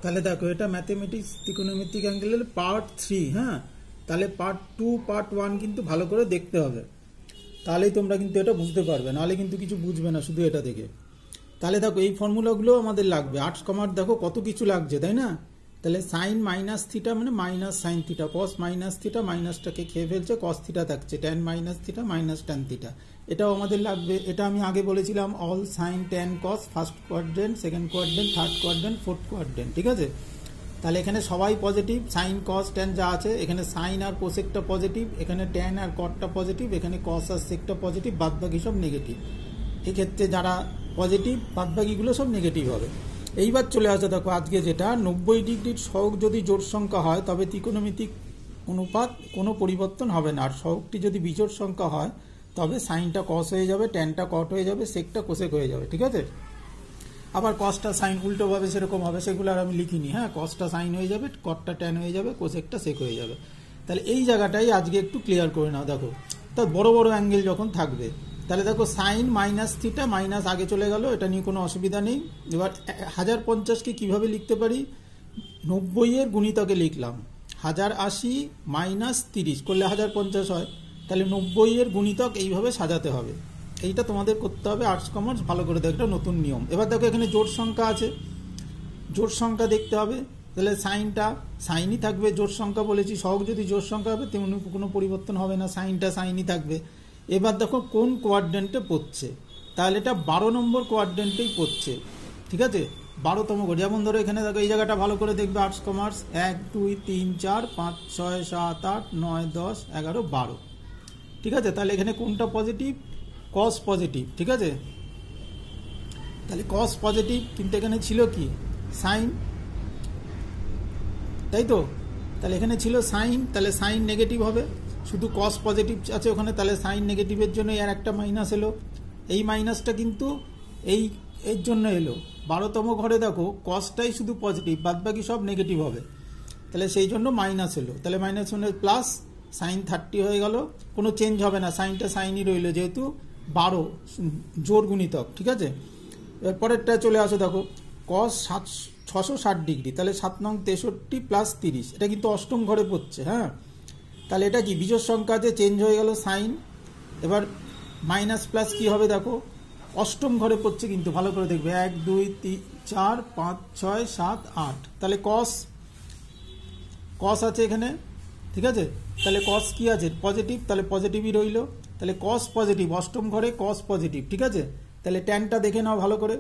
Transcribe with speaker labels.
Speaker 1: তাহলে দেখো এটা ম্যাথমেটিক্স ত্রিকোণমিতিক অ্যাঙ্গেলের পার্ট 3। হ্যাঁ, তাহলে পার্ট 2 পার্ট 1 কিন্তু ভালো করে দেখতে হবে, তাহলেই তোমরা কিন্তু এটা বুঝতে পারবে, নাহলে কিন্তু কিছু বুঝবে না শুধু এটা দেখে। তাহলে দেখো এই ফর্মুলাগুলো আমাদের লাগবে, আর্টস কমার্স দেখো কত কিছু লাগছে, তাই না? তাহলে সাইন মাইনাস থিটা মানে minus sine theta, cos minus theta মাইনাসটাকে খেয়ে ফেলছে, কস থিটা থাকছে, tan minus theta minus tan theta, এটাও আমাদের লাগবে। এটা আমি আগে বলেছিলাম all sine tan cos, first quadrant, second quadrant, third quadrant, fourth quadrant, ঠিক আছে? তাহলে এখানে সবাই পজিটিভ, সাইন কস ট্যান যা আছে, এখানে সাইন আর কোসেকটা পজিটিভ, এখানে ট্যান আর কটটা পজিটিভ, এখানে কস আর সেকটা পজিটিভ, বাদবাকি সব নেগেটিভ। এক্ষেত্রে যারা পজিটিভ বাদবাকিগুলো সব নেগেটিভ হবে। এইবার চলে আসে দেখো আজকে যেটা 90 ডিগ্রির সহগ যদি জোড় সংখ্যা হয় তবে ত্রিকোণমিতিক অনুপাত কোনো পরিবর্তন হবে না, আর সহগটি যদি বিজোড় সংখ্যা হয় তবে সাইনটা কস হয়ে যাবে, ট্যানটা কট হয়ে যাবে, সেকটা কোসেক হয়ে যাবে, ঠিক আছে? আবার কসটা সাইন উল্টোভাবে সেরকম হবে, সেগুলো আর আমি লিখিনি। হ্যাঁ, কসটা সাইন হয়ে যাবে, কটটা ট্যান হয়ে যাবে, কোসেকটা সেক হয়ে যাবে। তাহলে এই জায়গাটাই আজকে একটু ক্লিয়ার করে নাও। দেখো তা বড় বড় অ্যাঙ্গেল যখন থাকবে, তাহলে দেখো সাইন মাইনাস থিটা মাইনাস আগে চলে গেল, এটা নিয়ে কোনো অসুবিধা নেই। এবার 1050কে কীভাবে লিখতে পারি? 90 এর গুণিতকে লিখলাম, 1080 মাইনাস 30 করলে 1050 হয়, তাহলে 90 এর গুণিতক এইভাবে সাজাতে হবে। এইটা তোমাদের করতে হবে আর্টস কমার্স, ভালো করে দেখো, একটা নতুন নিয়ম। এবার দেখো এখানে জোড় সংখ্যা আছে, জোড় সংখ্যা দেখতে হবে, তাহলে সাইনটা সাইনই থাকবে, জোড় সংখ্যা বলেছি, সহগ যদি জোড় সংখ্যা হবে তেমনি কোনো পরিবর্তন হবে না, সাইনটা সাইনই থাকবে। এবার দেখো কোন কোয়াড্রেন্টে পড়ছে, তাহলে এটা 12 নম্বর কোয়াড্রেন্টেই পড়ছে, ঠিক আছে? 12তম। যেমন ধরো এখানে দেখো এই জায়গাটা ভালো করে দেখবে আর্টস কমার্স, 1 2 3 4 5 6 7 8 9 10 11 12, ঠিক আছে? তাহলে এখানে কোনটা পজিটিভ? কস পজিটিভ, ঠিক আছে? তাহলে কস পজিটিভ, কিন্তু এখানে ছিল কি? সাইন, তাই তো? তাহলে এখানে ছিল সাইন, তাহলে সাইন নেগেটিভ হবে, শুধু কস পজিটিভ আছে ওখানে, তাহলে সাইন নেগেটিভের জন্য আর একটা মাইনাস এলো। এই মাইনাসটা কিন্তু এর জন্য এলো। 12তম ঘরে দেখো কসটাই শুধু পজিটিভ, বাদবাকি সব নেগেটিভ হবে, তাহলে সেই জন্য মাইনাস এলো। তাহলে মাইনাস মানে প্লাস, সাইন 30 হয়ে গেল, কোনো চেঞ্জ হবে না, সাইনটা সাইনই রইল, যেহেতু 12 জোড় গুণিতক, ঠিক আছে? এর পরেরটা চলে আসো, দেখো কস 660 ডিগ্রি, তাহলে 7 নং 63 প্লাস 30, এটা কিন্তু অষ্টম ঘরে পড়ছে। হ্যাঁ, তাহলে এটা কি বিজোড় সংখ্যা আছে, চেঞ্জ হয়ে গেল সাইন। এবার মাইনাস প্লাস কি হবে দেখো, অষ্টম ঘরে পড়ছে কিন্তু, ভালো করে দেখবে, 1 2 3 4 5 6 7 8, তাহলে কস আছে এখানে, ঠিক আছে? তাহলে কস কি আছে? পজিটিভ, তাহলে পজিটিভই রইল, তাহলে কস পজিটিভ, অষ্টম ঘরে কস পজিটিভ, ঠিক আছে? তাহলে ট্যানটা দেখে নাও ভালো করে,